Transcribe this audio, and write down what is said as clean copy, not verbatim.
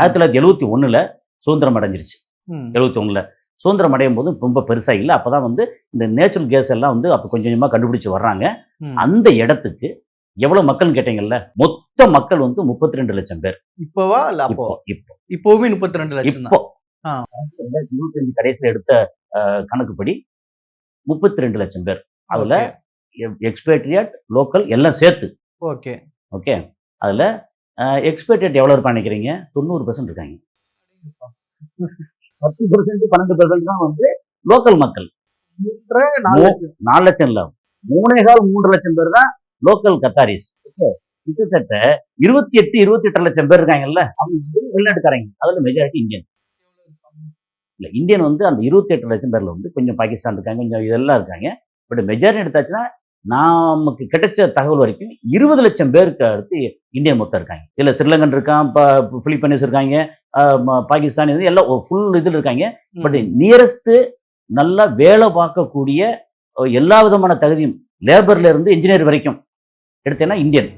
1971 சுதந்திரம் அடைஞ்சிருச்சு. 71 சுதந்திரம் அடையும் போது ரொம்ப பெருசா இல்லை. அப்பதான் வந்து இந்த நேச்சுரல் கேஸ் எல்லாம் வந்து அப்ப கொஞ்சம் கொஞ்சமா கண்டுபிடிச்சு வர்றாங்க. அந்த இடத்துக்கு எவ்வளவு மக்கள் கேட்டீங்கல்ல, மொத்த மக்கள் வந்து 32 லட்சம் பேர். இப்போவா இல்ல அப்போ? இப்போவுமே 32 லட்சம் இப்போ 2025 கடைசியில் எடுத்த கணக்குப்படி 32 லட்சம் பேர். அதுல எக்ஸ்பேட்ரியட் லோக்கல் எல்லாம் சேர்த்து. ஓகே ஓகே அதுல எக்ஸ்பேட்ரியட் எவ்வளவு இருப்பான்னு நினைக்கிறீங்க? 90% இருக்காங்க. 10% 12% தான் வந்து லோக்கல் மக்கள். 4 லட்சம் இல்ல, 3.25 லட்சம் பேர் தான் லோக்கல் கத்தாரிஸ். கிட்டத்தட்ட 28 லட்சம் பேர் இருக்காங்கல்ல, அவங்க வந்து வெளிநாட்டுக்காரங்க. அதுல மெஜாரிட்டி இந்தியன். இல்ல இந்தியன் வந்து அந்த 28 லட்சம் பேர்ல வந்து கொஞ்சம் பாகிஸ்தான் இருக்காங்க, கொஞ்சம் இதெல்லாம் இருக்காங்க. பட் மெஜாரிட்டி எடுத்தாச்சுன்னா நமக்கு கிடைச்ச தகவல் வரைக்கும் 20 லட்சம் பேருக்கு அடுத்து இந்தியன் மொத்தம் இருக்காங்க. இதுல ஸ்ரீலங்கன் இருக்கான், பிலிப்பைன்ஸ் இருக்காங்க, பாகிஸ்தான் எல்லாம் ஃபுல் இதில் இருக்காங்க. பட் நியரஸ்ட் நல்லா வேலை பார்க்கக்கூடிய எல்லா விதமான தகுதியும் லேபர்ல இருந்து இன்ஜினியர் வரைக்கும் எடுத்தேன்னா இந்தியன்.